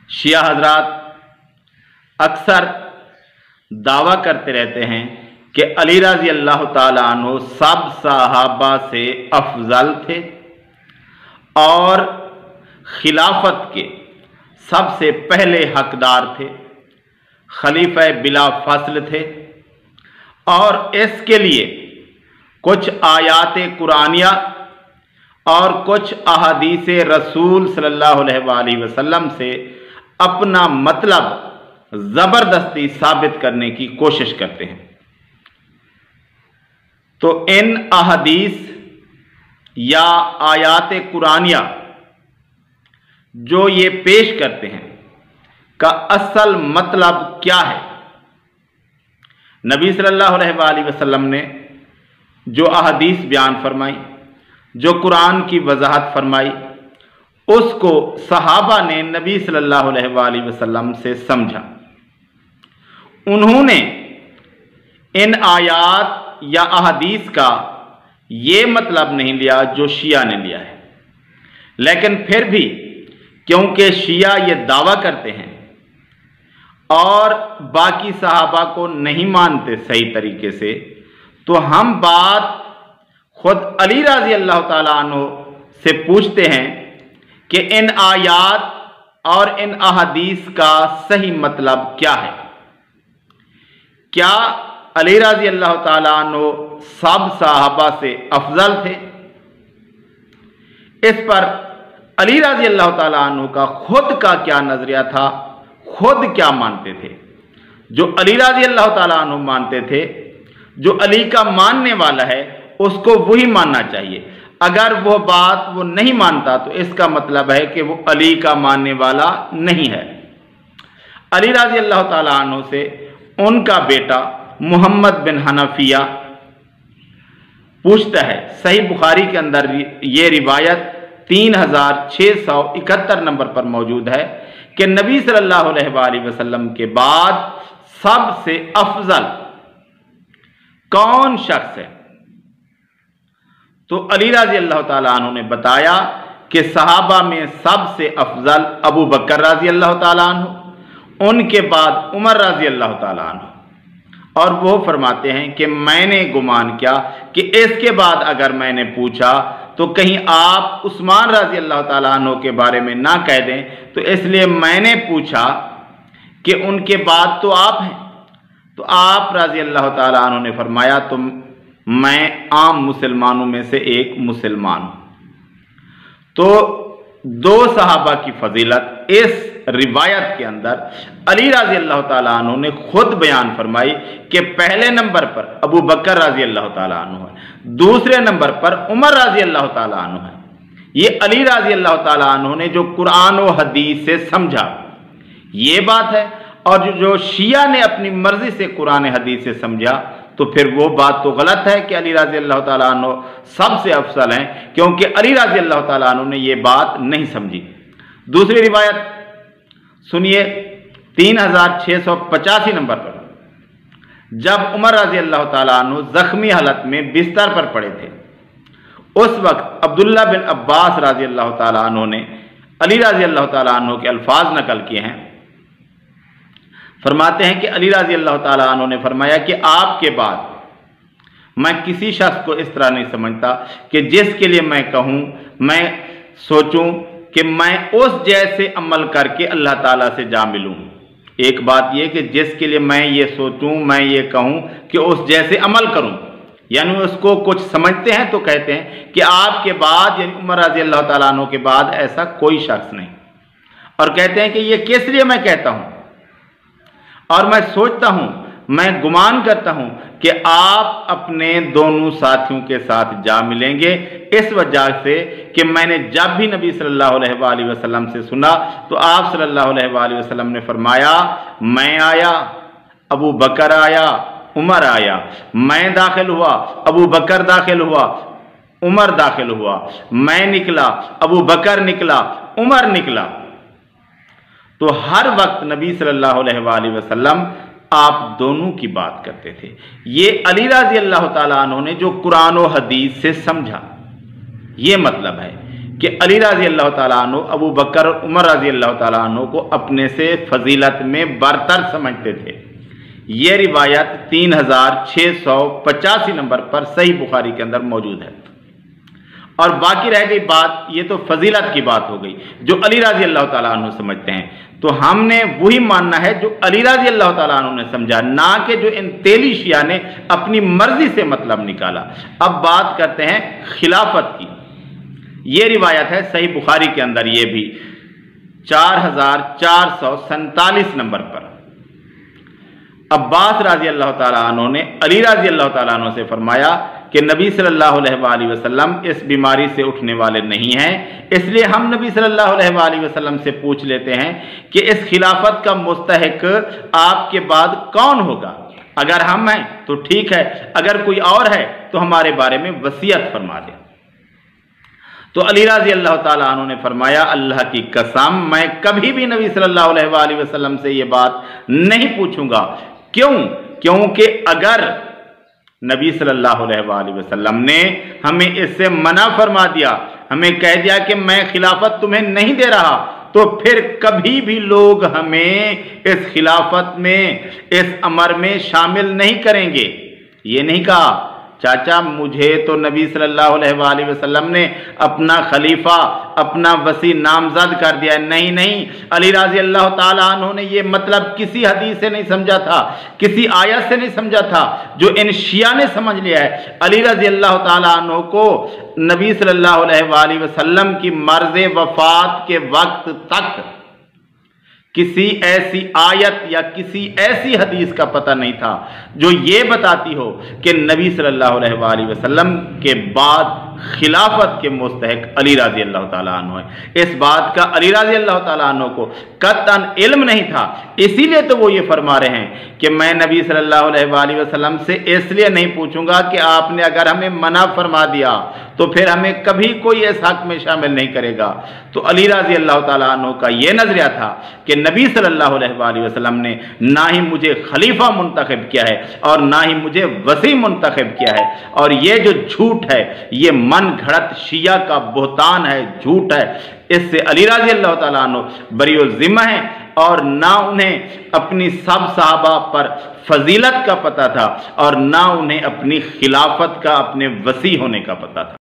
शिया हजरात अक्सर दावा करते रहते हैं कि अली रज़ी अल्लाह ताला अन्हु सब सहाबा से अफजल थे और खिलाफत के सबसे पहले हकदार थे, खलीफा बिला फसल थे और इसके लिए कुछ आयात कुरानिया और कुछ अहादीस रसूल सल्लल्लाहु अलैहि वसल्लम से अपना मतलब जबरदस्ती साबित करने की कोशिश करते हैं। तो इन अहादीस या आयात कुरानिया जो ये पेश करते हैं का असल मतलब क्या है? नबी सल्लल्लाहु अलैहि वसल्लम ने जो अहादीस बयान फरमाई, जो कुरान की वजाहत फरमाई, उसको सहाबा ने नबी सल्लल्लाहु अलैहि वसल्लम से समझा। उन्होंने इन आयात या अहादीस का ये मतलब नहीं लिया जो शिया ने लिया है, लेकिन फिर भी क्योंकि शिया ये दावा करते हैं और बाकी सहाबा को नहीं मानते सही तरीके से, तो हम बात खुद अली रज़ी अल्लाह ताला अन्हु से पूछते हैं कि इन आयात और इन अहादीस का सही मतलब क्या है। क्या अली रज़ी अल्लाह ताला अन्हु सब सहाबा से अफजल थे? इस पर अली रज़ी अल्लाह ताला अन्हु का खुद का क्या नजरिया था, खुद क्या मानते थे? जो अली रज़ी अल्लाह ताला अन्हु मानते थे, जो अली का मानने वाला है उसको वही मानना चाहिए। अगर वो बात वो नहीं मानता तो इसका मतलब है कि वो अली का मानने वाला नहीं है। अली रज़ी अल्लाह ताला अन्हु से उनका बेटा मोहम्मद बिन हनफिया पूछता है, सही बुखारी के अंदर ये रिवायत 3671 नंबर पर मौजूद है कि नबी सल्लल्लाहु अलैहि वसल्लम के बाद सबसे अफजल कौन शख्स है? तो अली रज़ी अल्लाह ताला अन्हु ने बताया कि सहाबा में सबसे अफजल अबू बकर रज़ी अल्लाह ताला अन्हु, उनके बाद उमर रज़ी अल्लाह ताला अन्हु। और वो फरमाते हैं कि मैंने गुमान किया कि इसके बाद अगर मैंने पूछा तो कहीं आप उस्मान रज़ी अल्लाह ताला अन्हु के बारे में ना कह दें, तो इसलिए मैंने पूछा कि उनके बाद तो आप हैं। तो आप रज़ी अल्लाह ताला अन्हु ने फरमाया तो मैं आम मुसलमानों में से एक मुसलमान हूं। तो दो सहाबा की फजीलत इस रिवायत के अंदर अली रज़ी अल्लाह ताला अन्हु ने खुद बयान फरमाई कि पहले नंबर पर अबू बकर रज़ी अल्लाह ताला अन्हु है, दूसरे नंबर पर उमर रज़ी अल्लाह ताला अन्हु है। ये अली रज़ी अल्लाह ताला अन्हु ने जो कुरान और हदीस से समझा ये बात है, और जो शिया ने अपनी मर्जी से कुरान हदीस से समझा तो फिर वो बात तो गलत है कि अली रज़ी अल्लाह ताला अन्हु सबसे अफजल हैं, क्योंकि अली रज़ी अल्लाह ताला अन्हु ने ये बात नहीं समझी। दूसरी रिवायत सुनिए 3685 नंबर पर, जब उमर रज़ी अल्लाह ताला अन्हु जख्मी हालत में बिस्तर पर पड़े थे, उस वक्त अब्दुल्ला बिन अब्बास रज़ी अल्लाह ताला अन्हु ने अली रज़ी अल्लाह ताला अन्हु के अल्फाज नकल किए हैं। फरमाते हैं कि अली रज़ी अल्लाह ताला अन्हु ने फरमाया कि आपके बाद मैं किसी शख्स को इस तरह नहीं समझता कि जिसके लिए मैं कहूँ, मैं सोचूं कि मैं उस जैसे अमल करके अल्लाह ताला से जा मिलूँ। एक बात यह कि जिसके लिए मैं ये सोचूं, मैं ये कहूँ कि उस जैसे अमल करूँ, यानी उसको कुछ समझते हैं तो कहते हैं कि आपके बाद यानी उमर रज़ी अल्लाह ताला अन्हु के बाद ऐसा कोई शख्स नहीं, और कहते हैं कि ये किस लिए मैं कहता हूँ और मैं सोचता हूँ, मैं गुमान करता हूँ कि आप अपने दोनों साथियों के साथ जा मिलेंगे, इस वजह से कि मैंने जब भी नबी सल्लल्लाहु अलैहि वसल्लम से सुना तो आप सल्लल्लाहु अलैहि वसल्लम ने फरमाया मैं आया, अबू बकर आया, उमर आया, मैं दाखिल हुआ, अबू बकर दाखिल हुआ, उमर दाखिल हुआ, मैं निकला, अबू बकर निकला, उमर निकला। तो हर वक्त नबी सल्लल्लाहु अलैहि वसल्लम आप दोनों की बात करते थे। ये अली रज़ी अल्लाह ताला अन्हु ने जो कुरान और हदीस से समझा, ये मतलब है कि अली रज़ी अल्लाह ताला अन्हु अबू बकर और उमर रज़ी अल्लाह ताला अन्हु को अपने से फजीलत में बरतर समझते थे। ये रिवायत 3685 नंबर पर सही बुखारी के अंदर मौजूद है। और बाकी रह गई बात, ये तो फजीलत की बात हो गई जो अली रज़ी अल्लाह ताला अन्हु समझते हैं, तो हमने वही मानना है जो अली रज़ी अल्लाह ताला अन्हु ने समझा, ना कि जो इन तेली शिया ने अपनी मर्जी से मतलब निकाला। अब बात करते हैं खिलाफत की। ये रिवायत है सही बुखारी के अंदर, ये भी 4447 नंबर पर। अब्बास रज़ी अल्लाह ताला अन्हु ने अली रज़ी अल्लाह ताला अन्हु से फरमाया कि नबी सल्लल्लाहु अलैहि वसल्लम इस बीमारी से उठने वाले नहीं हैं, इसलिए हम नबी सल्लल्लाहु अलैहि वसल्लम से पूछ लेते हैं कि इस खिलाफत का मुस्तहिक आपके बाद कौन होगा। अगर हम हैं तो ठीक है, अगर कोई और है तो हमारे बारे में वसीयत फरमा दें। तो अली रज़ी अल्लाह ताला अन्हु ने फरमाया, अल्लाह की कसम मैं कभी भी नबी सल्लल्लाहु अलैहि वसल्लम से ये बात नहीं पूछूंगा। क्यों? क्योंकि अगर नबी सल्लल्लाहु अलैहि वसल्लम ने हमें इससे मना फरमा दिया, हमें कह दिया कि मैं खिलाफत तुम्हें नहीं दे रहा, तो फिर कभी भी लोग हमें इस खिलाफत में, इस अमर में शामिल नहीं करेंगे। ये नहीं कहा चाचा मुझे तो नबी सल्लल्लाहु अलैहि वसल्लम ने अपना खलीफा, अपना वसी नामजद कर दिया। नहीं नहीं, अली रज़ी अल्लाह ताला अन्हु ने ये मतलब किसी हदीस से नहीं समझा था, किसी आयत से नहीं समझा था, जो इन शिया ने समझ लिया है। अली रज़ी अल्लाह ताला अन्हु को नबी सल्लल्लाहु अलैहि वसल्लम की मर्ज़ वफ़ात के वक्त तक किसी ऐसी आयत या किसी ऐसी हदीस का पता नहीं था जो ये बताती हो कि नबी सल्लल्लाहु अलैहि वसल्लम के बाद खिलाफत के मुस्तहिक अली रज़ी अल्लाह ताला अन्हु है। इस बात का अली रज़ी अल्लाह ताला अन्हु को कतन इल्म नहीं था, इसीलिए तो वो ये फरमा रहे हैं कि मैं नबी सल्लल्लाहु अलैहि वसल्लम से इसलिए नहीं पूछूंगा कि आपने अगर हमें मना फरमा दिया तो फिर हमें कभी कोई इस हक में शामिल नहीं करेगा। तो अली रज़ी अल्लाह ताला अन्हु का ये नजरिया था कि नबी सल्लल्लाहु अलैहि वसल्लम ने ना ही मुझे खलीफा मुंतखब किया है और ना ही मुझे वसी मुंतखब किया है। और ये जो झूठ है, ये मन घड़त शिया का बोहतान है, झूठ है। इससे अली रज़ी अल्लाह ताला अन्हु बरीउल ज़िम्मा है और ना उन्हें अपनी सब सहाबा पर फजीलत का पता था और ना उन्हें अपनी खिलाफत का, अपने वसी होने का पता था।